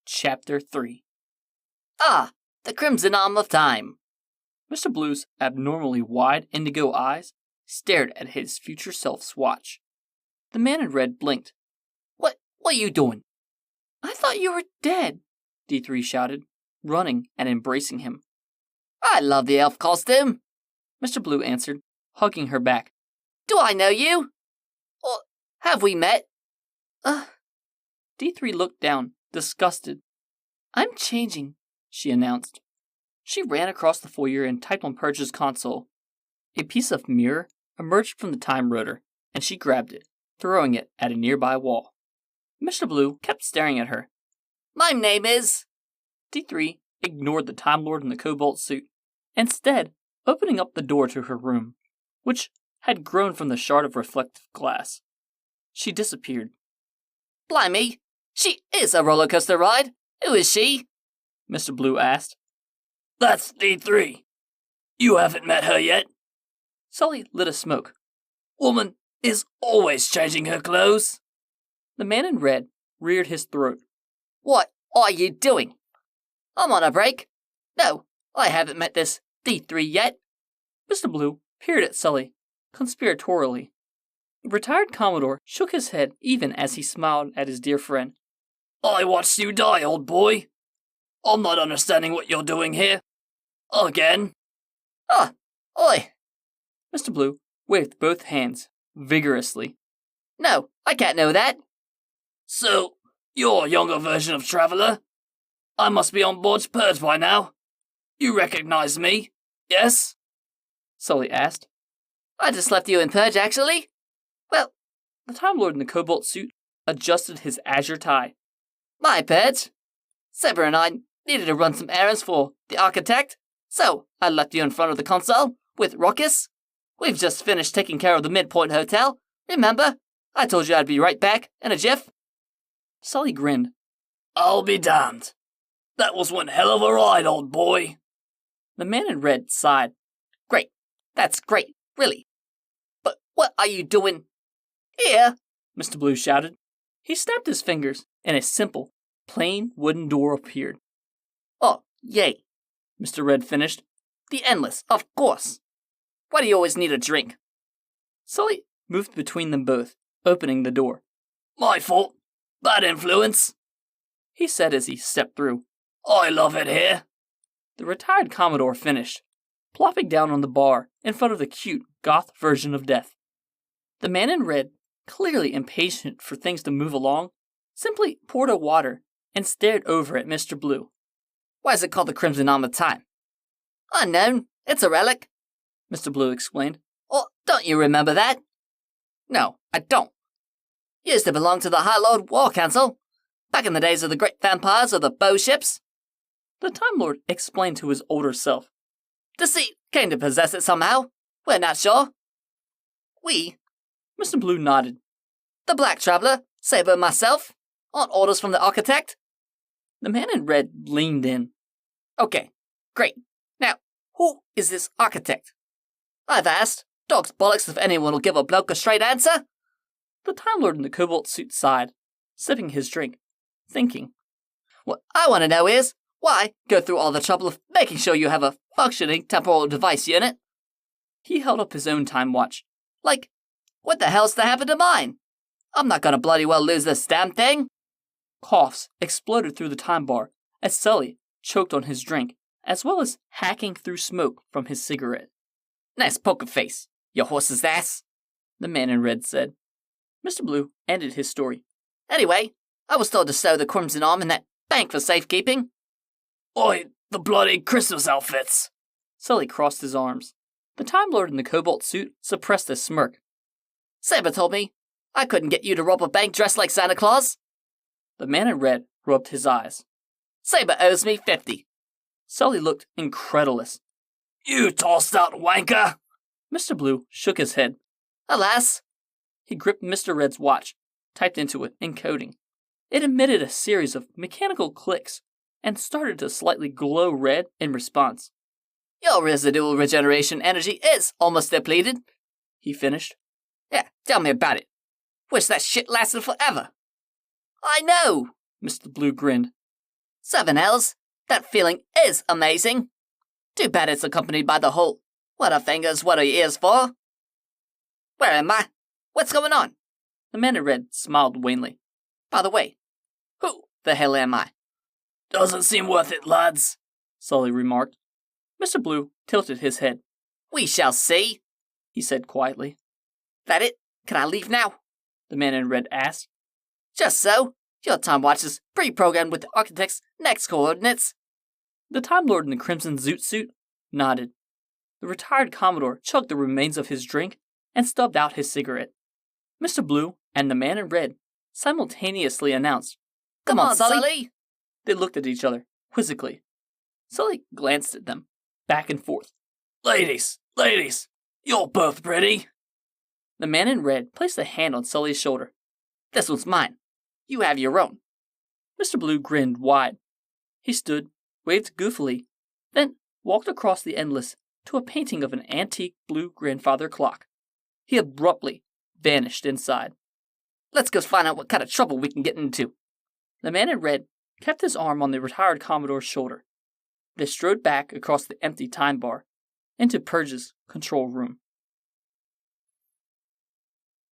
Chapter 3. Ah, the Crimson Arm of Time. Mr. Blue's abnormally wide indigo eyes stared at his future self's watch. The man in red blinked. What are you doing? I thought you were dead, D3 shouted, running and embracing him. I love the elf costume, Mr. Blue answered, hugging her back. Do I know you? Or have we met? D3 looked down, disgusted. I'm changing, she announced. She ran across the foyer and typed on Purge's console. A piece of mirror emerged from the time rotor, and she grabbed it, throwing it at a nearby wall. Mr. Blue kept staring at her. My name is... D3 ignored the Time Lord in the cobalt suit, instead opening up the door to her room, which had grown from the shard of reflective glass. She disappeared. Blimey, she is a roller coaster ride. Who is she? Mr. Blue asked. That's D3. You haven't met her yet? Sully lit a smoke. Woman is always changing her clothes. The man in red reared his throat. What are you doing? I'm on a break. No, I haven't met this D3 yet. Mr. Blue peered at Sully, conspiratorially. The retired Commodore shook his head even as he smiled at his dear friend. I watched you die, old boy. I'm not understanding what you're doing here. Again. Oi. Mr. Blue waved both hands vigorously. No, I can't know that. So, you're a younger version of Traveler? I must be on board's Purge by now. You recognize me, yes? Sully asked. I just left you in Purge, actually. Well, the Time Lord in the cobalt suit adjusted his azure tie. My Purge. Saber and I needed to run some errands for the architect, so I left you in front of the console with Ruckus. We've just finished taking care of the Midpoint Hotel. Remember? I told you I'd be right back in a jiff. Sully grinned. I'll be damned. That was one hell of a ride, old boy. The man in red sighed. Great. That's great, really. But what are you doing here? Mr. Blue shouted. He snapped his fingers, and a simple, plain wooden door appeared. Oh, yay, Mr. Red finished. The Endless, of course. Why do you always need a drink? Sully moved between them both, opening the door. My fault. Bad influence, he said as he stepped through. I love it here. The retired Commodore finished, plopping down on the bar in front of the cute goth version of death. The man in red, clearly impatient for things to move along, simply poured a water and stared over at Mr. Blue. Why is it called the Crimson Arm of Time? Unknown. It's a relic, Mr. Blue explained. Oh, don't you remember that? No, I don't. Used to belong to the High Lord War Council, back in the days of the great vampires of the bow ships. The Time Lord explained to his older self. Deceit came to possess it somehow. We're not sure. We? Mr. Blue nodded. The Black Traveler, Saber and myself, on orders from the architect. The man in red leaned in. Okay, great. Now, who is this architect? I've asked. Dog's bollocks if anyone will give a bloke a straight answer. The Time Lord in the cobalt suit sighed, sipping his drink, thinking. What I want to know is, why go through all the trouble of making sure you have a functioning temporal device unit? He held up his own time watch. Like, what the hell's to happen to mine? I'm not gonna bloody well lose this damn thing. Coughs exploded through the time bar as Sully choked on his drink, as well as hacking through smoke from his cigarette. Nice poker face, you horse's ass, the man in red said. Mr. Blue ended his story. Anyway, I was told to stow the Crimson Arm in that bank for safekeeping. Oi, the bloody Christmas outfits. Sully crossed his arms. The Time Lord in the cobalt suit suppressed a smirk. Saber told me I couldn't get you to rob a bank dressed like Santa Claus. The man in red rubbed his eyes. Saber owes me 50. Sully looked incredulous. You tossed out wanker. Mr. Blue shook his head. Alas. He gripped Mr. Red's watch, typed into it, encoding. It emitted a series of mechanical clicks and started to slightly glow red in response. Your residual regeneration energy is almost depleted, he finished. Yeah, tell me about it. Wish that shit lasted forever. I know, Mr. Blue grinned. 7 L's? That feeling is amazing. Too bad it's accompanied by the whole, what are fingers, what are ears for? Where am I? What's going on? The man in red smiled wanly. By the way, who the hell am I? Doesn't seem worth it, lads, Sully remarked. Mr. Blue tilted his head. We shall see, he said quietly. That it? Can I leave now? The man in red asked. Just so. Your time watch is pre-programmed with the architect's next coordinates. The Time Lord in the crimson zoot suit nodded. The retired Commodore chugged the remains of his drink and stubbed out his cigarette. Mr. Blue and the man in red simultaneously announced, Come on, Sully! They looked at each other, quizzically. Sully glanced at them, back and forth. Ladies, you're both pretty. The man in red placed a hand on Sully's shoulder. This one's mine. You have your own. Mr. Blue grinned wide. He stood, waved goofily, then walked across the endless to a painting of an antique blue grandfather clock. He abruptly vanished inside. Let's go find out what kind of trouble we can get into. The man in red kept his arm on the retired Commodore's shoulder. They strode back across the empty time bar into Purge's control room.